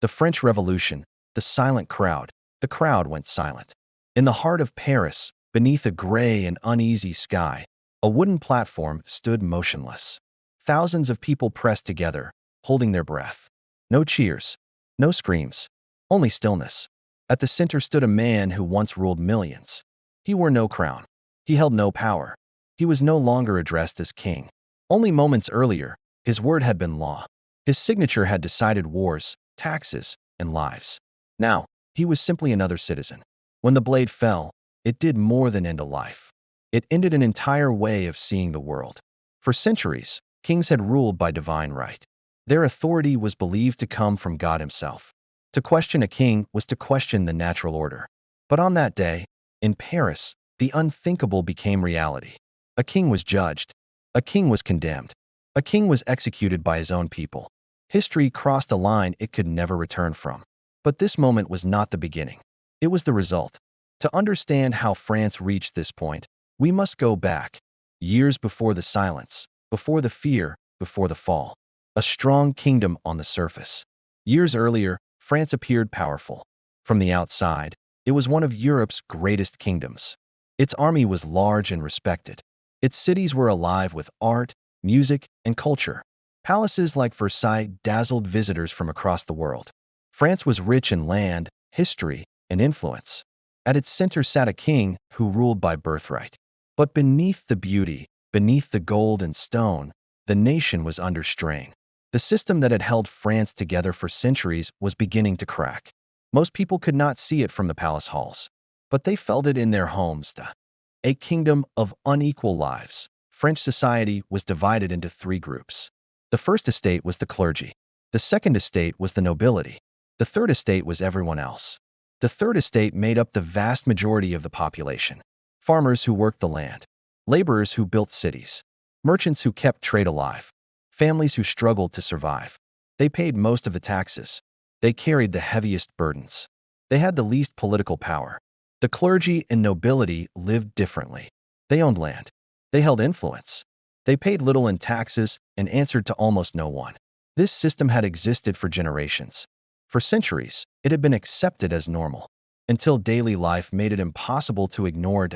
The French Revolution, the silent crowd. The crowd went silent. In the heart of Paris, beneath a gray and uneasy sky, a wooden platform stood motionless. Thousands of people pressed together, holding their breath. No cheers, no screams, only stillness. At the center stood a man who once ruled millions. He wore no crown. He held no power. He was no longer addressed as king. Only moments earlier, his word had been law. His signature had decided wars, taxes, and lives. Now, he was simply another citizen. When the blade fell, it did more than end a life. It ended an entire way of seeing the world. For centuries, kings had ruled by divine right. Their authority was believed to come from God himself. To question a king was to question the natural order. But on that day, in Paris, the unthinkable became reality. A king was judged. A king was condemned. A king was executed by his own people. History crossed a line it could never return from. But this moment was not the beginning. It was the result. To understand how France reached this point, we must go back, years before the silence, before the fear, before the fall. A strong kingdom on the surface. Years earlier, France appeared powerful. From the outside, it was one of Europe's greatest kingdoms. Its army was large and respected. Its cities were alive with art, music, and culture. Palaces like Versailles dazzled visitors from across the world. France was rich in land, history, and influence. At its center sat a king who ruled by birthright. But beneath the beauty, beneath the gold and stone, the nation was under strain. The system that had held France together for centuries was beginning to crack. Most people could not see it from the palace halls, but they felt it in their homes. A kingdom of unequal lives. French society was divided into three groups. The first estate was the clergy. The second estate was the nobility. The third estate was everyone else. The third estate made up the vast majority of the population. Farmers who worked the land, laborers who built cities, merchants who kept trade alive, families who struggled to survive. They paid most of the taxes. They carried the heaviest burdens. They had the least political power. The clergy and nobility lived differently. They owned land. They held influence. They paid little in taxes and answered to almost no one. This system had existed for generations. For centuries, it had been accepted as normal, until daily life made it impossible to ignore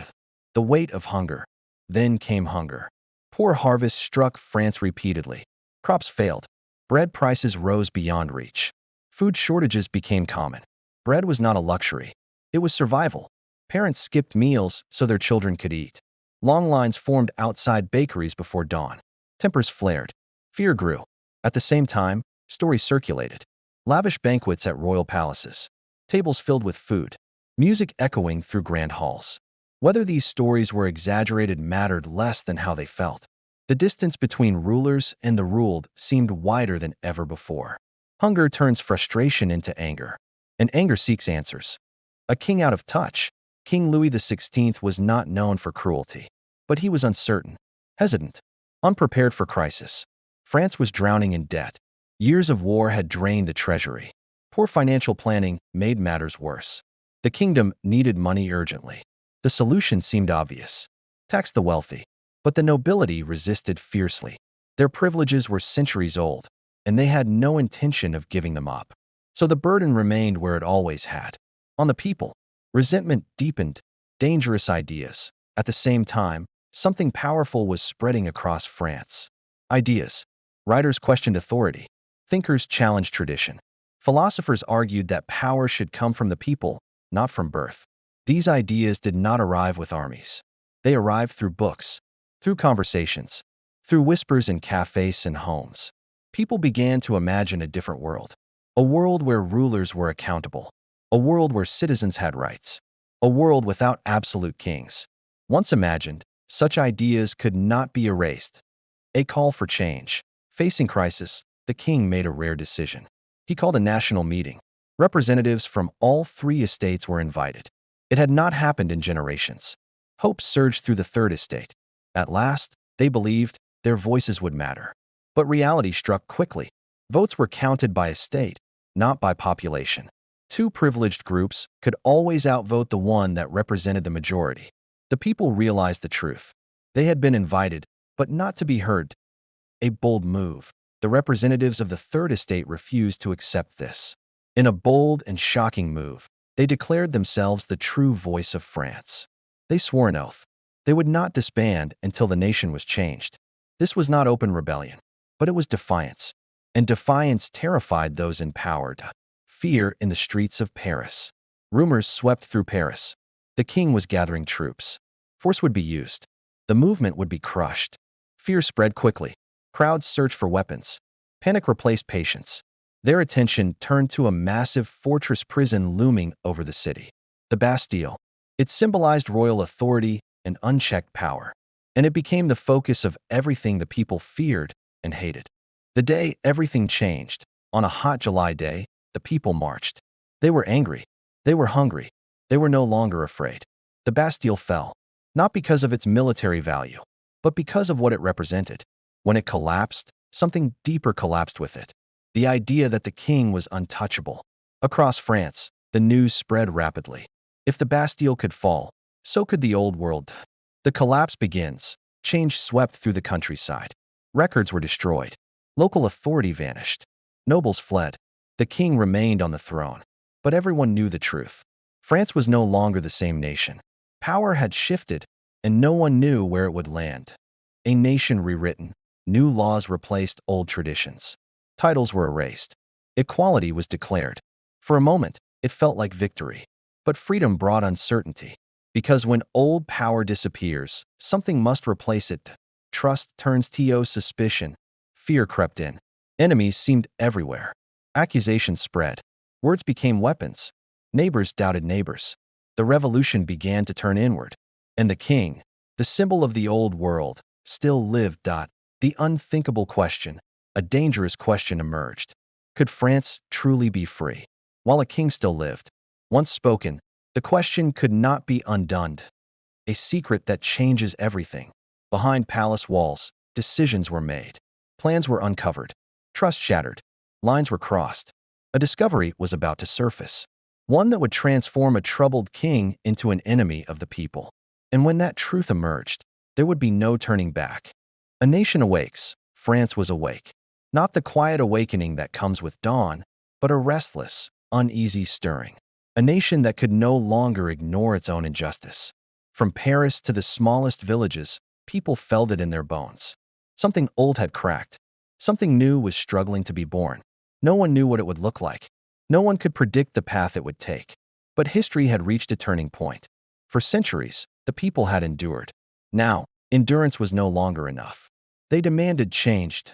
the weight of hunger. Then came hunger. Poor harvests struck France repeatedly. Crops failed. Bread prices rose beyond reach. Food shortages became common. Bread was not a luxury. It was survival. Parents skipped meals so their children could eat. Long lines formed outside bakeries before dawn. Tempers flared. Fear grew. At the same time, stories circulated. Lavish banquets at royal palaces. Tables filled with food. Music echoing through grand halls. Whether these stories were exaggerated mattered less than how they felt. The distance between rulers and the ruled seemed wider than ever before. Hunger turns frustration into anger, and anger seeks answers. A king out of touch, King Louis XVI was not known for cruelty, but he was uncertain, hesitant, unprepared for crisis. France was drowning in debt. Years of war had drained the treasury. Poor financial planning made matters worse. The kingdom needed money urgently. The solution seemed obvious. Tax the wealthy. But the nobility resisted fiercely. Their privileges were centuries old, and they had no intention of giving them up. So the burden remained where it always had. On the people, resentment deepened, dangerous ideas. At the same time, something powerful was spreading across France. Ideas. Writers questioned authority. Thinkers challenged tradition. Philosophers argued that power should come from the people, not from birth. These ideas did not arrive with armies. They arrived through books, through conversations, through whispers in cafes and homes. People began to imagine a different world. A world where rulers were accountable. A world where citizens had rights. A world without absolute kings. Once imagined, such ideas could not be erased. A call for change. Facing crisis, the king made a rare decision. He called a national meeting. Representatives from all three estates were invited. It had not happened in generations. Hope surged through the third estate. At last, they believed their voices would matter. But reality struck quickly. Votes were counted by estate, not by population. Two privileged groups could always outvote the one that represented the majority. The people realized the truth. They had been invited, but not to be heard. A bold move. The representatives of the third estate refused to accept this. In a bold and shocking move, they declared themselves the true voice of France. They swore an oath. They would not disband until the nation was changed. This was not open rebellion, but it was defiance. And defiance terrified those in power. Fear in the streets of Paris. Rumors swept through Paris. The king was gathering troops. Force would be used. The movement would be crushed. Fear spread quickly. Crowds searched for weapons. Panic replaced patience. Their attention turned to a massive fortress prison looming over the city. The Bastille. It symbolized royal authority and unchecked power, and it became the focus of everything the people feared and hated. The day everything changed, on a hot July day, the people marched. They were angry. They were hungry. They were no longer afraid. The Bastille fell, not because of its military value, but because of what it represented. When it collapsed, something deeper collapsed with it. The idea that the king was untouchable. Across France, the news spread rapidly. If the Bastille could fall, so could the old world. The collapse begins. Change swept through the countryside. Records were destroyed. Local authority vanished. Nobles fled. The king remained on the throne. But everyone knew the truth. France was no longer the same nation. Power had shifted, and no one knew where it would land. A nation rewritten. New laws replaced old traditions. Titles were erased. Equality was declared. For a moment, it felt like victory. But freedom brought uncertainty. Because when old power disappears, something must replace it. Trust turns to suspicion. Fear crept in. Enemies seemed everywhere. Accusations spread. Words became weapons. Neighbors doubted neighbors. The revolution began to turn inward. And the king, the symbol of the old world, still lived. The unthinkable question, a dangerous question, emerged. Could France truly be free while a king still lived? Once spoken, the question could not be undone. A secret that changes everything. Behind palace walls, decisions were made. Plans were uncovered. Trust shattered. Lines were crossed. A discovery was about to surface. One that would transform a troubled king into an enemy of the people. And when that truth emerged, there would be no turning back. A nation awakes. France was awake. Not the quiet awakening that comes with dawn, but a restless, uneasy stirring. A nation that could no longer ignore its own injustice. From Paris to the smallest villages, people felt it in their bones. Something old had cracked. Something new was struggling to be born. No one knew what it would look like. No one could predict the path it would take. But history had reached a turning point. For centuries, the people had endured. Now, endurance was no longer enough. They demanded change.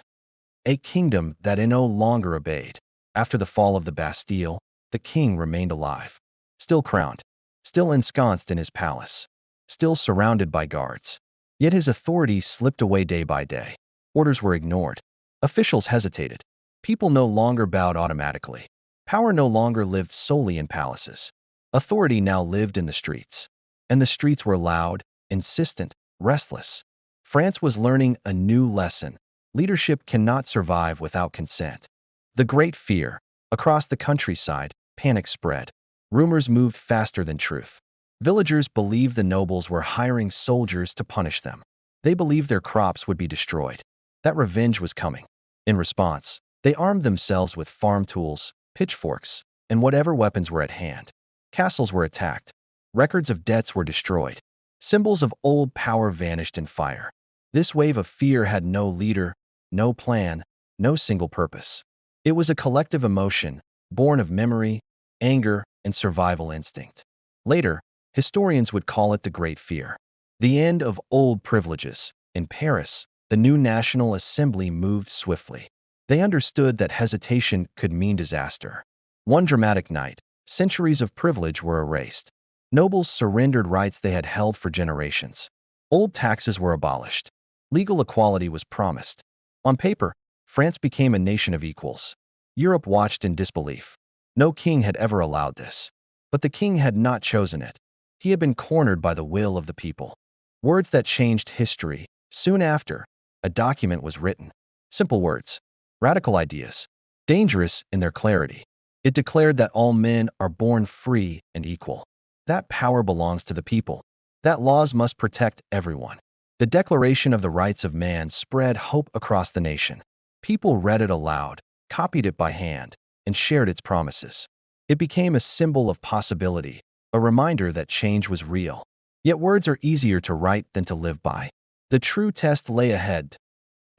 A kingdom that no longer obeyed. After the fall of the Bastille, the king remained alive. Still crowned. Still ensconced in his palace. Still surrounded by guards. Yet his authority slipped away day by day. Orders were ignored. Officials hesitated. People no longer bowed automatically. Power no longer lived solely in palaces. Authority now lived in the streets. And the streets were loud, insistent, restless. France was learning a new lesson. Leadership cannot survive without consent. The Great Fear. Across the countryside, panic spread. Rumors moved faster than truth. Villagers believed the nobles were hiring soldiers to punish them. They believed their crops would be destroyed. That revenge was coming. In response, they armed themselves with farm tools, pitchforks, and whatever weapons were at hand. Castles were attacked. Records of debts were destroyed. Symbols of old power vanished in fire. This wave of fear had no leader, no plan, no single purpose. It was a collective emotion, born of memory, anger, and survival instinct. Later, historians would call it the Great Fear. The end of old privileges. In Paris, the new National Assembly moved swiftly. They understood that hesitation could mean disaster. One dramatic night, centuries of privilege were erased. Nobles surrendered rights they had held for generations. Old taxes were abolished. Legal equality was promised. On paper, France became a nation of equals. Europe watched in disbelief. No king had ever allowed this. But the king had not chosen it. He had been cornered by the will of the people. Words that changed history. Soon after, a document was written. Simple words. Radical ideas. Dangerous in their clarity. It declared that all men are born free and equal. That power belongs to the people. That laws must protect everyone. The Declaration of the Rights of Man spread hope across the nation. People read it aloud, copied it by hand, and shared its promises. It became a symbol of possibility, a reminder that change was real. Yet words are easier to write than to live by. The true test lay ahead,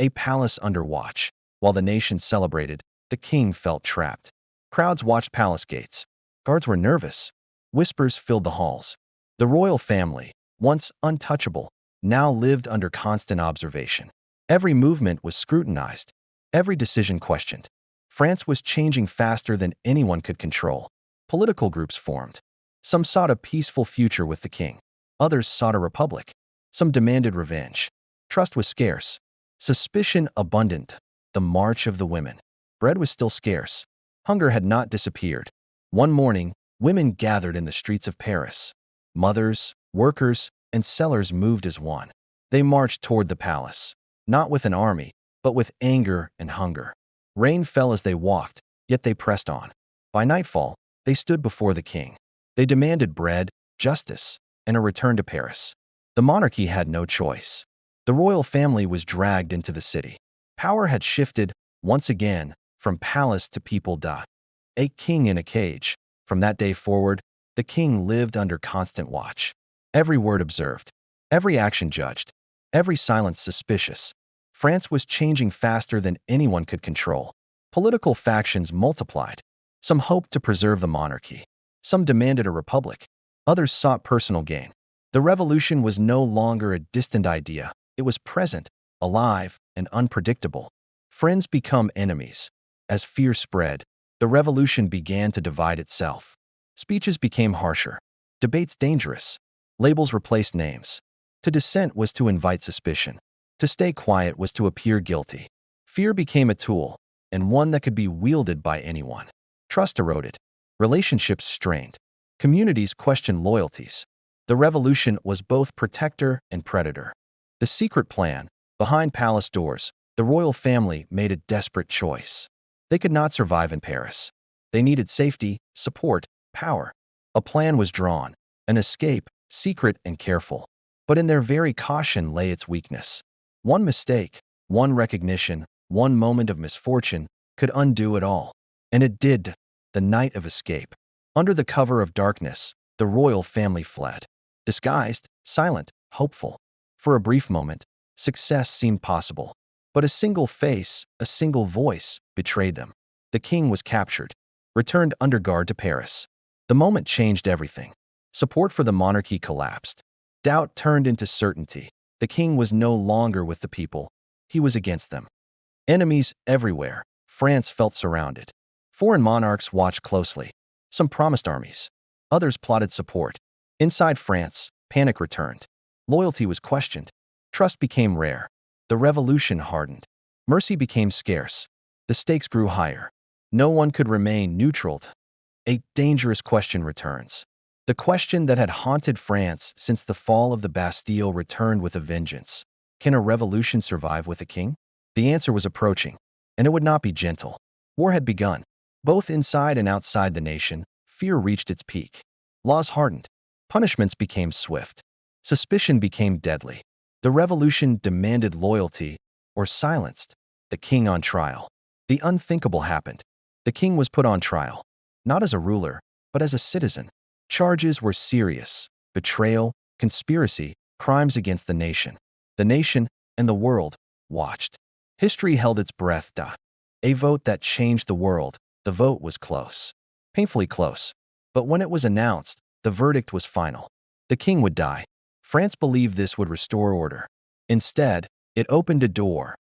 a palace under watch. While the nation celebrated, the king felt trapped. Crowds watched palace gates. Guards were nervous. Whispers filled the halls. The royal family, once untouchable, now lived under constant observation. Every movement was scrutinized, every decision questioned. France was changing faster than anyone could control. Political groups formed. Some sought a peaceful future with the king. Others sought a republic. Some demanded revenge. Trust was scarce. Suspicion abundant. The march of the women. Bread was still scarce. Hunger had not disappeared. One morning, women gathered in the streets of Paris. Mothers, workers, and sellers moved as one. They marched toward the palace, not with an army, but with anger and hunger. Rain fell as they walked, yet they pressed on. By nightfall, they stood before the king. They demanded bread, justice, and a return to Paris. The monarchy had no choice. The royal family was dragged into the city. Power had shifted, once again, from palace to people. A king in a cage. From that day forward, the king lived under constant watch. Every word observed, every action judged, every silence suspicious. France was changing faster than anyone could control. Political factions multiplied. Some hoped to preserve the monarchy. Some demanded a republic. Others sought personal gain. The revolution was no longer a distant idea. It was present, alive, and unpredictable. Friends become enemies. As fear spread, the revolution began to divide itself. Speeches became harsher. Debates dangerous. Labels replaced names. To dissent was to invite suspicion. To stay quiet was to appear guilty. Fear became a tool, and one that could be wielded by anyone. Trust eroded. Relationships strained. Communities questioned loyalties. The revolution was both protector and predator. The secret plan, behind palace doors, the royal family made a desperate choice. They could not survive in Paris. They needed safety, support, power. A plan was drawn, an escape, secret and careful. But in their very caution lay its weakness. One mistake, one recognition, one moment of misfortune could undo it all. And it did. The night of escape. Under the cover of darkness, the royal family fled. Disguised, silent, hopeful. For a brief moment, success seemed possible. But a single face, a single voice, betrayed them. The king was captured, returned under guard to Paris. The moment changed everything. Support for the monarchy collapsed. Doubt turned into certainty. The king was no longer with the people. He was against them. Enemies everywhere. France felt surrounded. Foreign monarchs watched closely. Some promised armies. Others plotted support. Inside France, panic returned. Loyalty was questioned. Trust became rare. The revolution hardened. Mercy became scarce. The stakes grew higher. No one could remain neutral. A dangerous question returns. The question that had haunted France since the fall of the Bastille returned with a vengeance. Can a revolution survive with a king? The answer was approaching, and it would not be gentle. War had begun. Both inside and outside the nation, fear reached its peak. Laws hardened. Punishments became swift. Suspicion became deadly. The revolution demanded loyalty or silenced. The king on trial. The unthinkable happened. The king was put on trial, not as a ruler, but as a citizen. Charges were serious: betrayal, conspiracy, crimes against the nation. The nation and the world watched. History held its breath. A vote that changed the world. The vote was close. Painfully close. But when it was announced, the verdict was final. The king would die. France believed this would restore order. Instead, it opened a door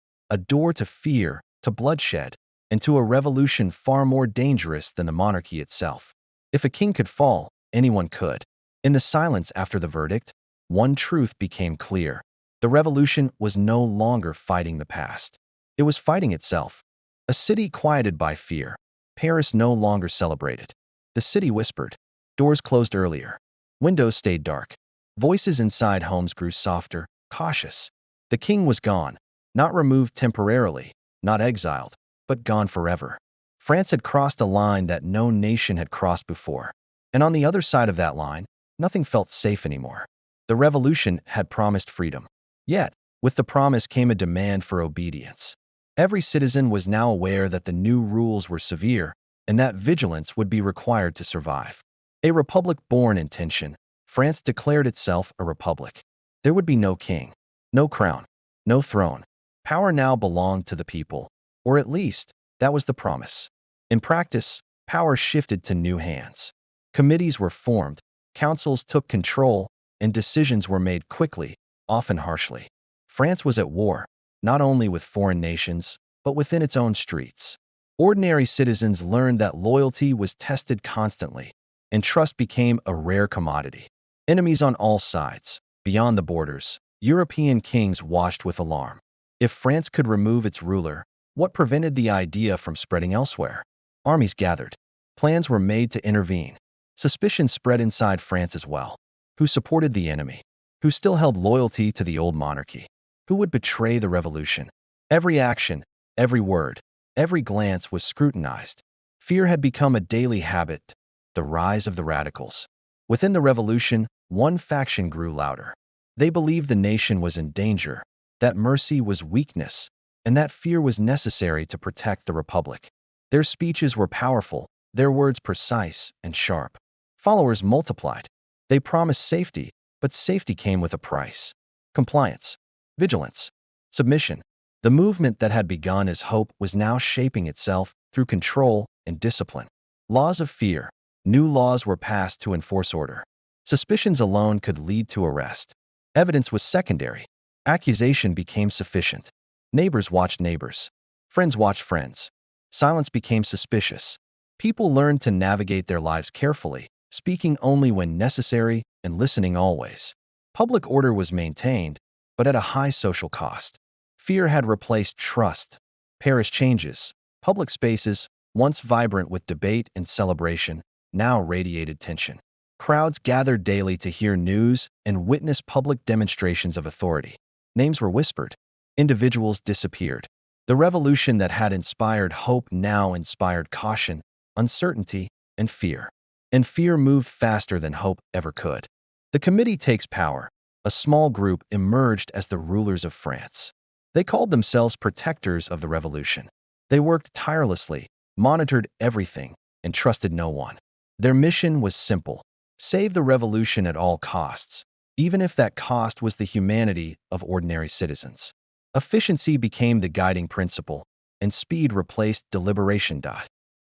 to fear, to bloodshed, and to a revolution far more dangerous than the monarchy itself. If a king could fall, anyone could. In the silence after the verdict, one truth became clear. The revolution was no longer fighting the past. It was fighting itself. A city quieted by fear. Paris no longer celebrated. The city whispered. Doors closed earlier. Windows stayed dark. Voices inside homes grew softer, cautious. The king was gone, not removed temporarily, not exiled, but gone forever. France had crossed a line that no nation had crossed before. And on the other side of that line, nothing felt safe anymore. The revolution had promised freedom. Yet, with the promise came a demand for obedience. Every citizen was now aware that the new rules were severe, and that vigilance would be required to survive. A republic born in tension, France declared itself a republic. There would be no king, no crown, no throne. Power now belonged to the people, or at least, that was the promise. In practice, power shifted to new hands. Committees were formed, councils took control, and decisions were made quickly, often harshly. France was at war, not only with foreign nations, but within its own streets. Ordinary citizens learned that loyalty was tested constantly, and trust became a rare commodity. Enemies on all sides, beyond the borders, European kings watched with alarm. If France could remove its ruler, what prevented the idea from spreading elsewhere? Armies gathered. Plans were made to intervene. Suspicion spread inside France as well. Who supported the enemy? Who still held loyalty to the old monarchy? Who would betray the revolution? Every action, every word, every glance was scrutinized. Fear had become a daily habit. The rise of the radicals. Within the revolution, one faction grew louder. They believed the nation was in danger, that mercy was weakness, and that fear was necessary to protect the republic. Their speeches were powerful, their words precise and sharp. Followers multiplied. They promised safety, but safety came with a price. Compliance, vigilance, submission. The movement that had begun as hope was now shaping itself through control and discipline. Laws of fear. New laws were passed to enforce order. Suspicions alone could lead to arrest. Evidence was secondary. Accusation became sufficient. Neighbors watched neighbors. Friends watched friends. Silence became suspicious. People learned to navigate their lives carefully, speaking only when necessary and listening always. Public order was maintained, but at a high social cost. Fear had replaced trust. Paris changes. Public spaces, once vibrant with debate and celebration, now radiated tension. Crowds gathered daily to hear news and witness public demonstrations of authority. Names were whispered. Individuals disappeared. The revolution that had inspired hope now inspired caution, uncertainty, and fear. And fear moved faster than hope ever could. The committee takes power. A small group emerged as the rulers of France. They called themselves protectors of the revolution. They worked tirelessly, monitored everything, and trusted no one. Their mission was simple: save the revolution at all costs, even if that cost was the humanity of ordinary citizens. Efficiency became the guiding principle, and speed replaced deliberation.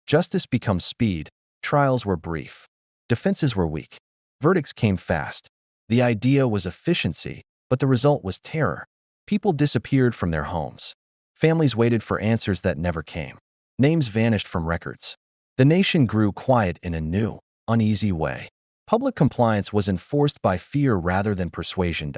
Justice becomes speed. Trials were brief. Defenses were weak. Verdicts came fast. The idea was efficiency, but the result was terror. People disappeared from their homes. Families waited for answers that never came. Names vanished from records. The nation grew quiet in a new, uneasy way. Public compliance was enforced by fear rather than persuasion.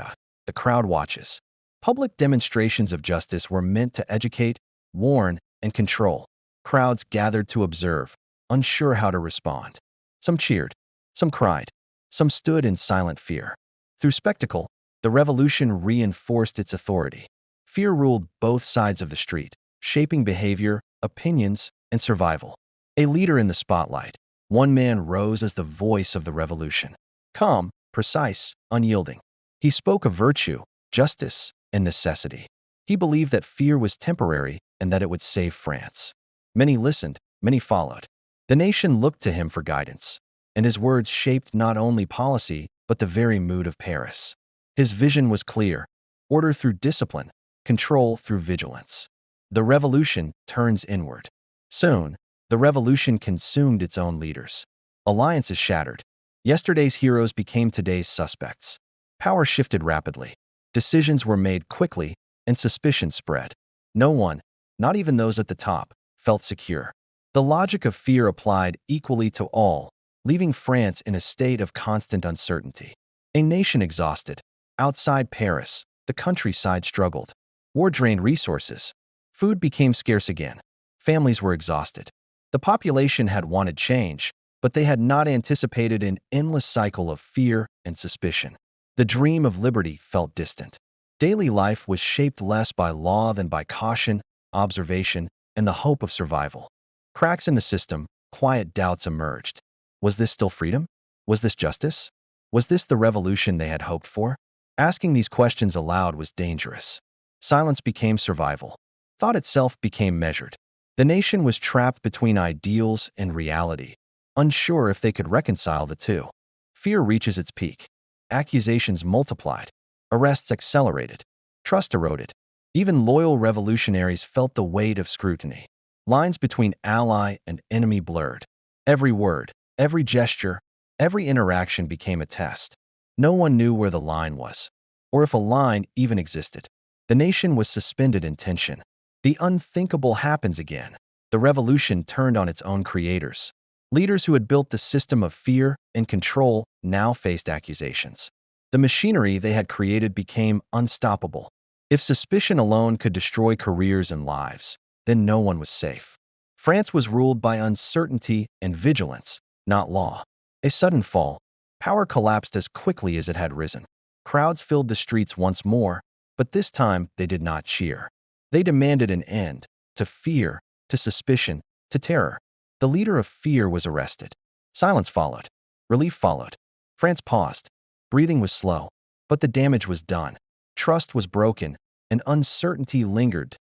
The crowd watches. Public demonstrations of justice were meant to educate, warn, and control. Crowds gathered to observe, unsure how to respond. Some cheered, some cried, some stood in silent fear. Through spectacle, the revolution reinforced its authority. Fear ruled both sides of the street, shaping behavior, opinions, and survival. A leader in the spotlight, one man rose as the voice of the revolution. Calm, precise, unyielding. He spoke of virtue, justice, and necessity. He believed that fear was temporary and that it would save France. Many listened, many followed. The nation looked to him for guidance, and his words shaped not only policy, but the very mood of Paris. His vision was clear: order through discipline, control through vigilance. The revolution turns inward. Soon, the revolution consumed its own leaders. Alliances shattered. Yesterday's heroes became today's suspects. Power shifted rapidly. Decisions were made quickly, and suspicion spread. No one, not even those at the top, felt secure. The logic of fear applied equally to all, leaving France in a state of constant uncertainty. A nation exhausted. Outside Paris, the countryside struggled. War drained resources. Food became scarce again. Families were exhausted. The population had wanted change, but they had not anticipated an endless cycle of fear and suspicion. The dream of liberty felt distant. Daily life was shaped less by law than by caution, observation, and the hope of survival. Cracks in the system, quiet doubts emerged. Was this still freedom? Was this justice? Was this the revolution they had hoped for? Asking these questions aloud was dangerous. Silence became survival. Thought itself became measured. The nation was trapped between ideals and reality, unsure if they could reconcile the two. Fear reaches its peak. Accusations multiplied. Arrests accelerated. Trust eroded. Even loyal revolutionaries felt the weight of scrutiny. Lines between ally and enemy blurred. Every word, every gesture, every interaction became a test. No one knew where the line was, or if a line even existed. The nation was suspended in tension. The unthinkable happens again. The revolution turned on its own creators. Leaders who had built the system of fear and control now faced accusations. The machinery they had created became unstoppable. If suspicion alone could destroy careers and lives, then no one was safe. France was ruled by uncertainty and vigilance, not law. A sudden fall. Power collapsed as quickly as it had risen. Crowds filled the streets once more, but this time they did not cheer. They demanded an end to fear, to suspicion, to terror. The leader of fear was arrested. Silence followed. Relief followed. France paused. Breathing was slow, but the damage was done. Trust was broken, and uncertainty lingered.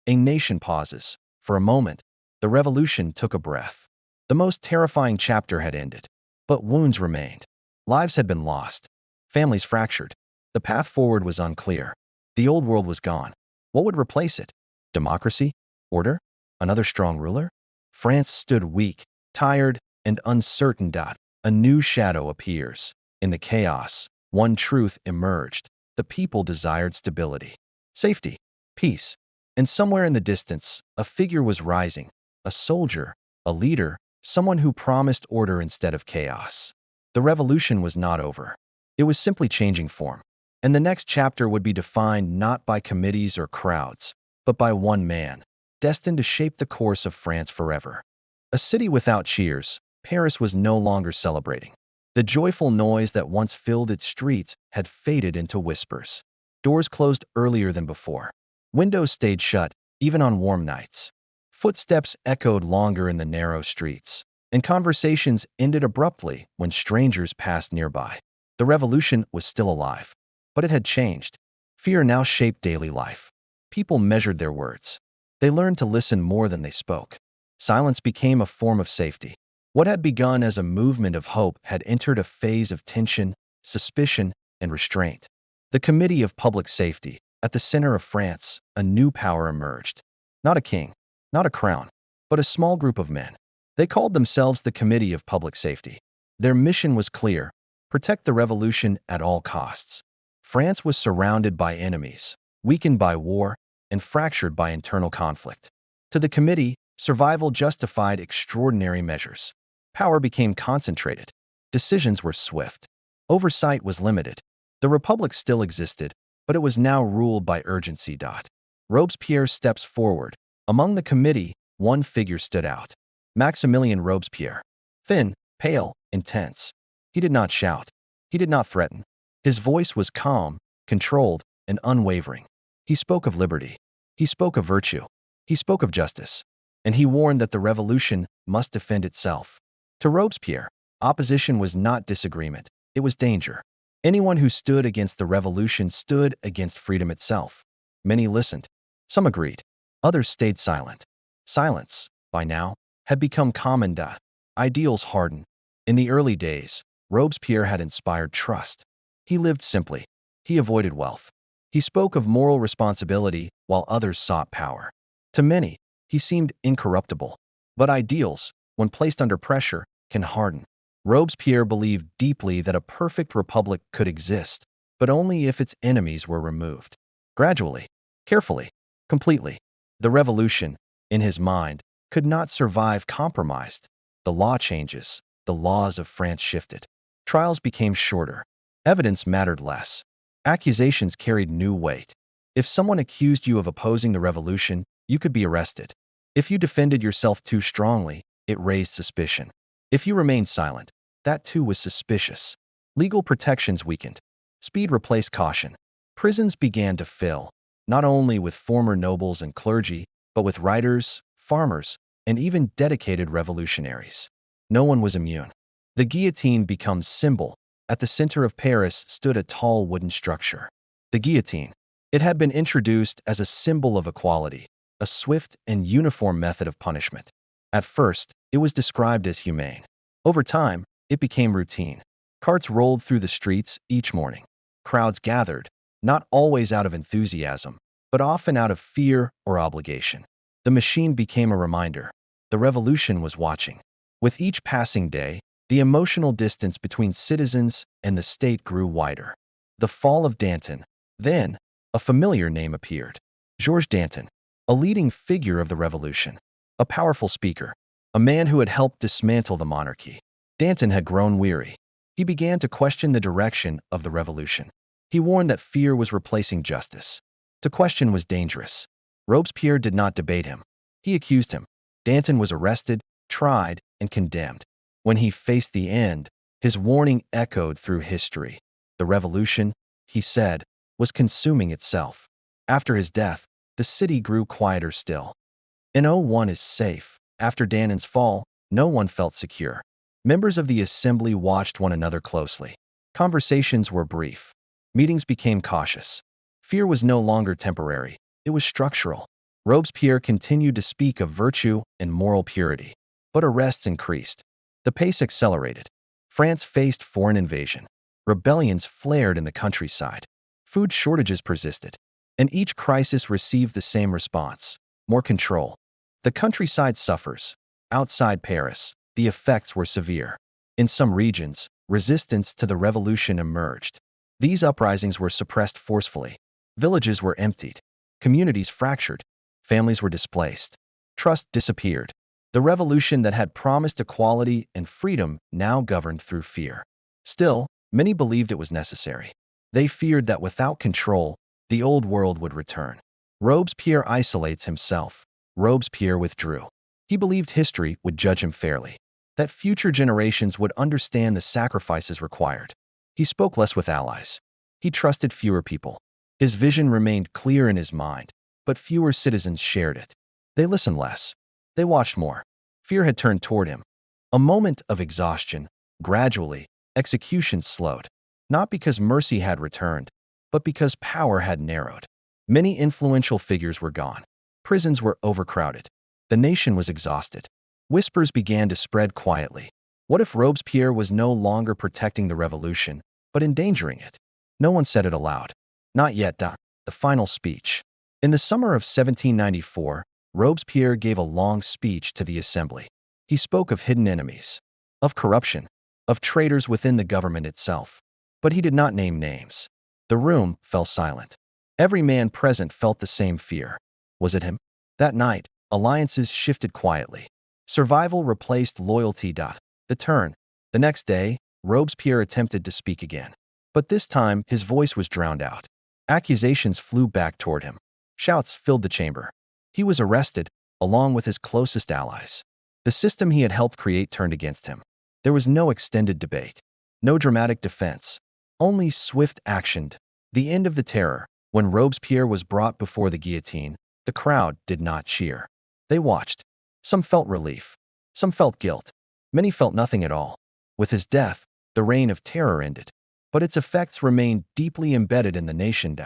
A nation pauses. For a moment, the revolution took a breath. The most terrifying chapter had ended, but wounds remained. Lives had been lost. Families fractured. The path forward was unclear. The old world was gone. What would replace it? Democracy? Order? Another strong ruler? France stood weak, tired, and uncertain. A new shadow appears. In the chaos, one truth emerged. The people desired stability, safety, peace. And somewhere in the distance, a figure was rising. A soldier, a leader, someone who promised order instead of chaos. The revolution was not over. It was simply changing form. And the next chapter would be defined not by committees or crowds, but by one man, destined to shape the course of France forever. A city without cheers, Paris was no longer celebrating. The joyful noise that once filled its streets had faded into whispers. Doors closed earlier than before. Windows stayed shut, even on warm nights. Footsteps echoed longer in the narrow streets, and conversations ended abruptly when strangers passed nearby. The revolution was still alive, but it had changed. Fear now shaped daily life. People measured their words. They learned to listen more than they spoke. Silence became a form of safety. What had begun as a movement of hope had entered a phase of tension, suspicion, and restraint. The Committee of Public Safety, at the center of France, a new power emerged. Not a king, not a crown, but a small group of men. They called themselves the Committee of Public Safety. Their mission was clear: protect the revolution at all costs. France was surrounded by enemies, weakened by war, and fractured by internal conflict. To the committee, survival justified extraordinary measures. Power became concentrated. Decisions were swift. Oversight was limited. The Republic still existed, but it was now ruled by urgency. Robespierre steps forward. Among the committee, one figure stood out. Maximilien Robespierre. Thin, pale, intense. He did not shout. He did not threaten. His voice was calm, controlled, and unwavering. He spoke of liberty. He spoke of virtue. He spoke of justice. And he warned that the revolution must defend itself. To Robespierre, opposition was not disagreement. It was danger. Anyone who stood against the revolution stood against freedom itself. Many listened. Some agreed. Others stayed silent. Silence, by now, had become common. Ideals hardened. In the early days, Robespierre had inspired trust. He lived simply. He avoided wealth. He spoke of moral responsibility while others sought power. To many, he seemed incorruptible. But ideals, when placed under pressure, can harden. Robespierre believed deeply that a perfect republic could exist, but only if its enemies were removed. Gradually, carefully, completely. The revolution, in his mind, could not survive compromised. The law changes. The laws of France shifted. Trials became shorter. Evidence mattered less. Accusations carried new weight. If someone accused you of opposing the revolution, you could be arrested. If you defended yourself too strongly, it raised suspicion. If you remained silent, that too was suspicious. Legal protections weakened. Speed replaced caution. Prisons began to fill, not only with former nobles and clergy, but with writers, farmers, and even dedicated revolutionaries. No one was immune. The guillotine becomes symbol. At the center of Paris stood a tall wooden structure. The guillotine. It had been introduced as a symbol of equality, a swift and uniform method of punishment. At first, it was described as humane. Over time, it became routine. Carts rolled through the streets each morning. Crowds gathered, not always out of enthusiasm, but often out of fear or obligation. The machine became a reminder. The revolution was watching. With each passing day, the emotional distance between citizens and the state grew wider. The fall of Danton. Then, a familiar name appeared. Georges Danton, a leading figure of the revolution, a powerful speaker, a man who had helped dismantle the monarchy. Danton had grown weary. He began to question the direction of the revolution. He warned that fear was replacing justice. To question was dangerous. Robespierre did not debate him. He accused him. Danton was arrested, tried, and condemned. When he faced the end, his warning echoed through history. The revolution, he said, was consuming itself. After his death, the city grew quieter still. No one is safe. After Danton's fall, no one felt secure. Members of the assembly watched one another closely. Conversations were brief. Meetings became cautious. Fear was no longer temporary. It was structural. Robespierre continued to speak of virtue and moral purity. But arrests increased. The pace accelerated. France faced foreign invasion. Rebellions flared in the countryside. Food shortages persisted. And each crisis received the same response: more control. The countryside suffers. Outside Paris, the effects were severe. In some regions, resistance to the revolution emerged. These uprisings were suppressed forcefully. Villages were emptied. Communities fractured. Families were displaced. Trust disappeared. The revolution that had promised equality and freedom now governed through fear. Still, many believed it was necessary. They feared that without control, the old world would return. Robespierre isolates himself. Robespierre withdrew. He believed history would judge him fairly, that future generations would understand the sacrifices required. He spoke less with allies. He trusted fewer people. His vision remained clear in his mind, but fewer citizens shared it. They listened less. They watched more. Fear had turned toward him. A moment of exhaustion. Gradually, execution slowed. Not because mercy had returned, but because power had narrowed. Many influential figures were gone. Prisons were overcrowded. The nation was exhausted. Whispers began to spread quietly. What if Robespierre was no longer protecting the revolution, but endangering it? No one said it aloud. Not yet. The final speech. In the summer of 1794, Robespierre gave a long speech to the assembly. He spoke of hidden enemies, of corruption, of traitors within the government itself. But he did not name names. The room fell silent. Every man present felt the same fear. Was it him? That night, alliances shifted quietly. Survival replaced loyalty. The next day, Robespierre attempted to speak again. But this time, his voice was drowned out. Accusations flew back toward him. Shouts filled the chamber. He was arrested, along with his closest allies. The system he had helped create turned against him. There was no extended debate, no dramatic defense, only swift action. The end of the terror. When Robespierre was brought before the guillotine, the crowd did not cheer. They watched. Some felt relief. Some felt guilt. Many felt nothing at all. With his death, the reign of terror ended. But its effects remained deeply embedded in the nation.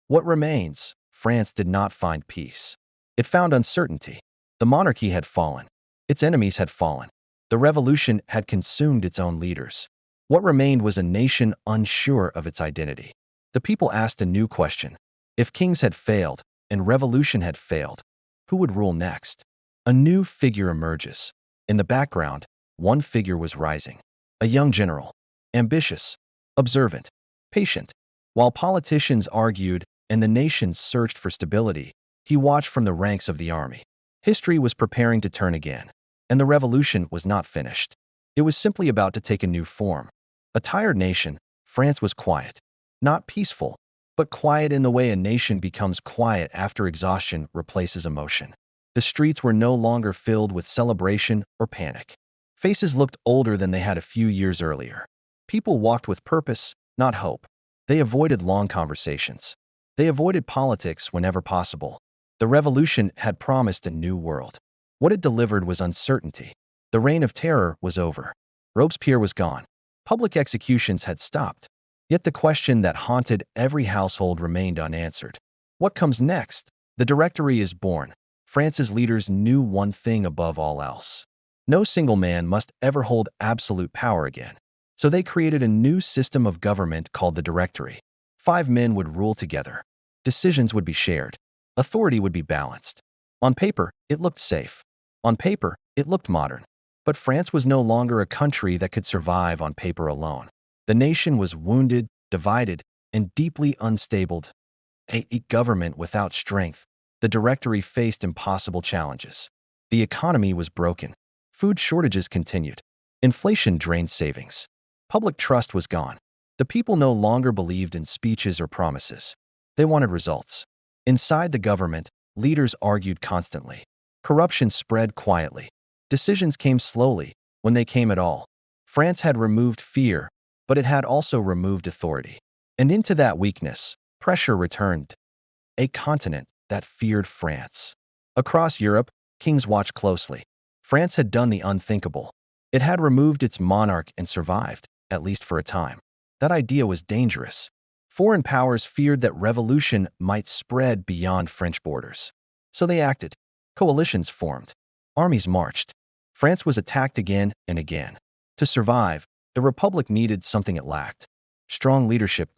What remains? France did not find peace. It found uncertainty. The monarchy had fallen. Its enemies had fallen. The revolution had consumed its own leaders. What remained was a nation unsure of its identity. The people asked a new question. If kings had failed, and revolution had failed, who would rule next? A new figure emerges. In the background, one figure was rising. A young general. Ambitious. Observant. Patient. While politicians argued and the nation searched for stability, he watched from the ranks of the army. History was preparing to turn again. And the revolution was not finished. It was simply about to take a new form. A tired nation, France was quiet. Not peaceful, but quiet in the way a nation becomes quiet after exhaustion replaces emotion. The streets were no longer filled with celebration or panic. Faces looked older than they had a few years earlier. People walked with purpose, not hope. They avoided long conversations. They avoided politics whenever possible. The revolution had promised a new world. What it delivered was uncertainty. The reign of terror was over. Robespierre was gone. Public executions had stopped. Yet the question that haunted every household remained unanswered. What comes next? The Directory is born. France's leaders knew one thing above all else. No single man must ever hold absolute power again. So they created a new system of government called the Directory. 5 men would rule together. Decisions would be shared. Authority would be balanced. On paper, it looked safe. On paper, it looked modern. But France was no longer a country that could survive on paper alone. The nation was wounded, divided, and deeply unstable. A government without strength. The Directory faced impossible challenges. The economy was broken. Food shortages continued. Inflation drained savings. Public trust was gone. The people no longer believed in speeches or promises. They wanted results. Inside the government, leaders argued constantly. Corruption spread quietly. Decisions came slowly, when they came at all. France had removed fear, but it had also removed authority. And into that weakness, pressure returned. A continent that feared France. Across Europe, kings watched closely. France had done the unthinkable. It had removed its monarch and survived, at least for a time. That idea was dangerous. Foreign powers feared that revolution might spread beyond French borders. So they acted. Coalitions formed. Armies marched. France was attacked again and again. To survive, the Republic needed something it lacked. Strong leadership.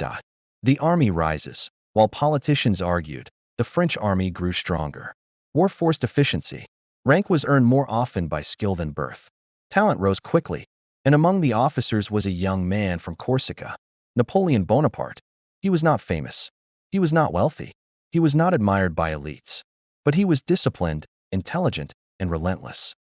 The army rises. While politicians argued, the French army grew stronger. War forced efficiency. Rank was earned more often by skill than birth. Talent rose quickly, and among the officers was a young man from Corsica, Napoleon Bonaparte. He was not famous. He was not wealthy. He was not admired by elites. But he was disciplined, intelligent, and relentless.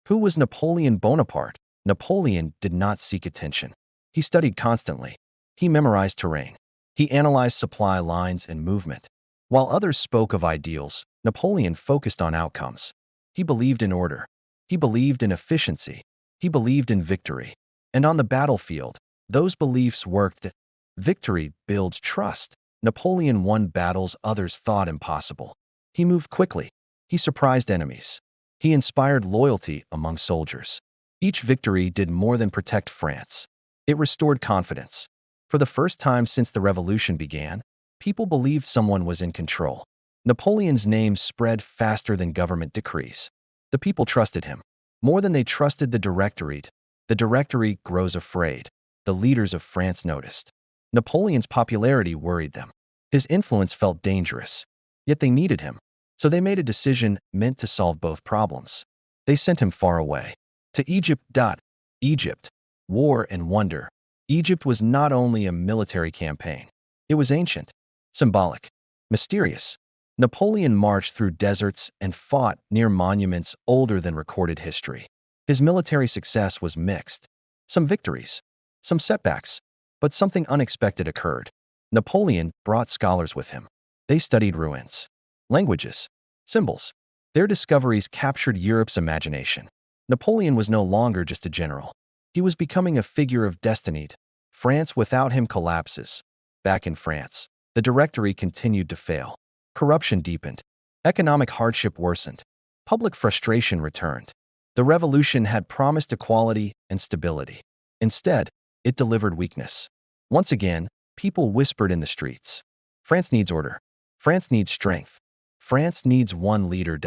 Who was Napoleon Bonaparte? Napoleon did not seek attention. He studied constantly. He memorized terrain. He analyzed supply lines and movement. While others spoke of ideals, Napoleon focused on outcomes. He believed in order. He believed in efficiency. He believed in victory. And on the battlefield, those beliefs worked. Victory builds trust. Napoleon won battles others thought impossible. He moved quickly. He surprised enemies. He inspired loyalty among soldiers. Each victory did more than protect France. It restored confidence. For the first time since the revolution began, people believed someone was in control. Napoleon's name spread faster than government decrees. The people trusted him, more than they trusted the Directory. The Directory grows afraid. The leaders of France noticed. Napoleon's popularity worried them. His influence felt dangerous. Yet they needed him. So they made a decision meant to solve both problems. They sent him far away. To Egypt. Egypt. War and wonder. Egypt was not only a military campaign. It was ancient, symbolic, mysterious. Napoleon marched through deserts and fought near monuments older than recorded history. His military success was mixed. Some victories, some setbacks, but something unexpected occurred. Napoleon brought scholars with him. They studied ruins, languages, symbols. Their discoveries captured Europe's imagination. Napoleon was no longer just a general. He was becoming a figure of destiny. France without him collapses. Back in France, the Directory continued to fail. Corruption deepened. Economic hardship worsened. Public frustration returned. The revolution had promised equality and stability. Instead, it delivered weakness. Once again, people whispered in the streets. France needs order. France needs strength. France needs one leader.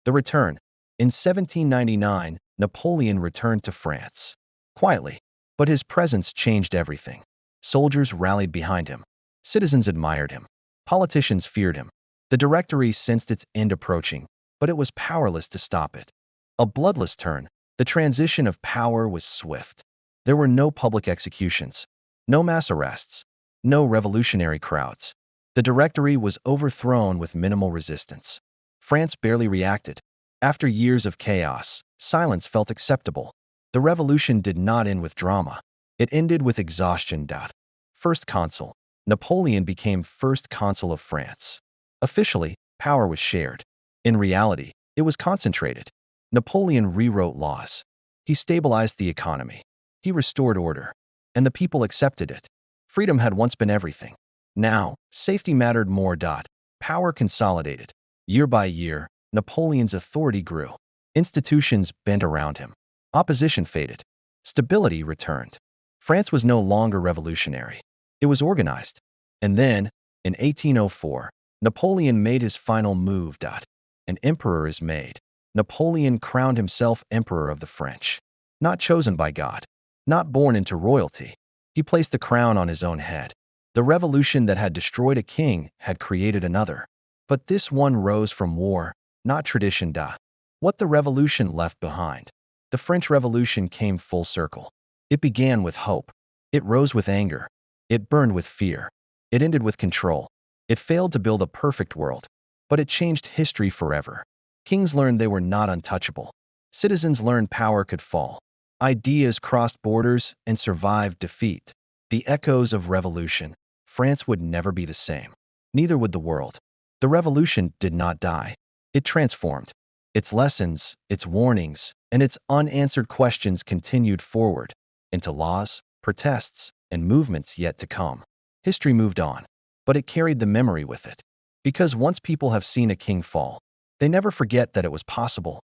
The return. In 1799, Napoleon returned to France. Quietly, but his presence changed everything. Soldiers rallied behind him. Citizens admired him. Politicians feared him. The Directory sensed its end approaching, but it was powerless to stop it. A bloodless turn, the transition of power was swift. There were no public executions, no mass arrests, no revolutionary crowds. The Directory was overthrown with minimal resistance. France barely reacted. After years of chaos, silence felt acceptable. The revolution did not end with drama. It ended with exhaustion. First consul. Napoleon became first consul of France. Officially, power was shared. In reality, it was concentrated. Napoleon rewrote laws. He stabilized the economy. He restored order. And the people accepted it. Freedom had once been everything. Now, safety mattered more. Power consolidated. Year by year, Napoleon's authority grew. Institutions bent around him. Opposition faded. Stability returned. France was no longer revolutionary. It was organized. And then, in 1804, Napoleon made his final move. an emperor is made. Napoleon crowned himself emperor of the French. Not chosen by God, not born into royalty. He placed the crown on his own head. The revolution that had destroyed a king had created another. But this one rose from war, not tradition. What the revolution left behind. The French Revolution came full circle. It began with hope. It rose with anger. It burned with fear. It ended with control. It failed to build a perfect world, but it changed history forever. Kings learned they were not untouchable. Citizens learned power could fall. Ideas crossed borders and survived defeat. The echoes of revolution. France would never be the same. Neither would the world. The revolution did not die. It transformed. Its lessons, its warnings, and its unanswered questions continued forward into laws, protests, and movements yet to come. History moved on, but it carried the memory with it. Because once people have seen a king fall, they never forget that it was possible.